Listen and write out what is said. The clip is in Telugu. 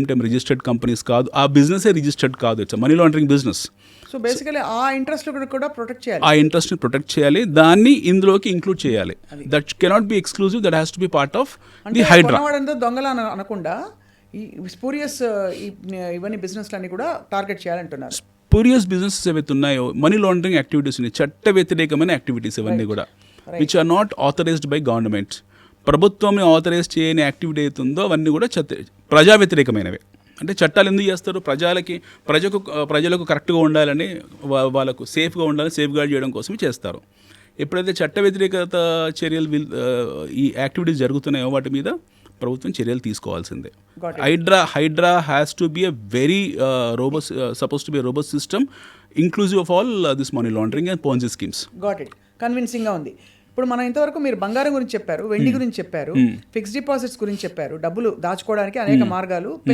సేమ్ టైం రిజిస్టర్డ్ కంపెనీస్ కాదు, ఆ బిజినెస్ రిజిస్టర్డ్ కాదు, it's money laundering business. So basically ఆ ఇంట్రెస్ట్ కూడా ప్రొటెక్ట్ చేయాలి, ఆ ఇంట్రెస్ట్ని ప్రొటెక్ట్ చేయాలి, దాన్ని ఇందులోకి ఇంక్లూడ్ చేయాలి. That cannot be exclusive, that has to be part of the HYDRAA. కొన్నవాడంతా దొంగల అనకుండా ఈ స్పూరియస్ ఇవన్నీ బిజినెస్లన్నీ కూడా టార్గెట్ చేయాలంటున్నారు. స్పూరియస్ బిజినెసెస్ ఏవైతే ఉన్నాయో, మనీ లాండరింగ్ యాక్టివిటీస్ ఉన్నాయి, చట్ట వ్యతిరేకమైన యాక్టివిటీస్ ఇవన్నీ కూడా, which are not authorized by government. ప్రభుత్వం ఆథరైజ్ చేయని యాక్టివిటీ అవుతుందో అవన్నీ కూడా ప్రజా వ్యతిరేకమైనవి. అంటే చట్టాలు ఎందుకు చేస్తారు? ప్రజలకు కరెక్ట్గా ఉండాలని, వాళ్ళకు సేఫ్గా ఉండాలని సేఫ్ గార్డ్ చేయడం కోసం చేస్తారు. ఎప్పుడైతే చట్ట వ్యతిరేకత చర్యలు ఈ యాక్టివిటీస్ జరుగుతున్నాయో వాటి మీద ప్రభుత్వం చర్యలు తీసుకోవాల్సిందే. HYDRAA has to be a very robust, suppose to be robust system inclusive of all this money laundering and Ponzi schemes. Got it, కన్విన్సింగ్గా ఉంది. ఇప్పుడు మనం ఇంతవరకు మీరు బంగారం గురించి చెప్పారు, వెండి గురించి చెప్పారు, ఫిక్స్డ్ డిపాజిట్స్ గురించి చెప్పారు, డబ్బులు దాచుకోవడానికి అనేక మార్గాలు,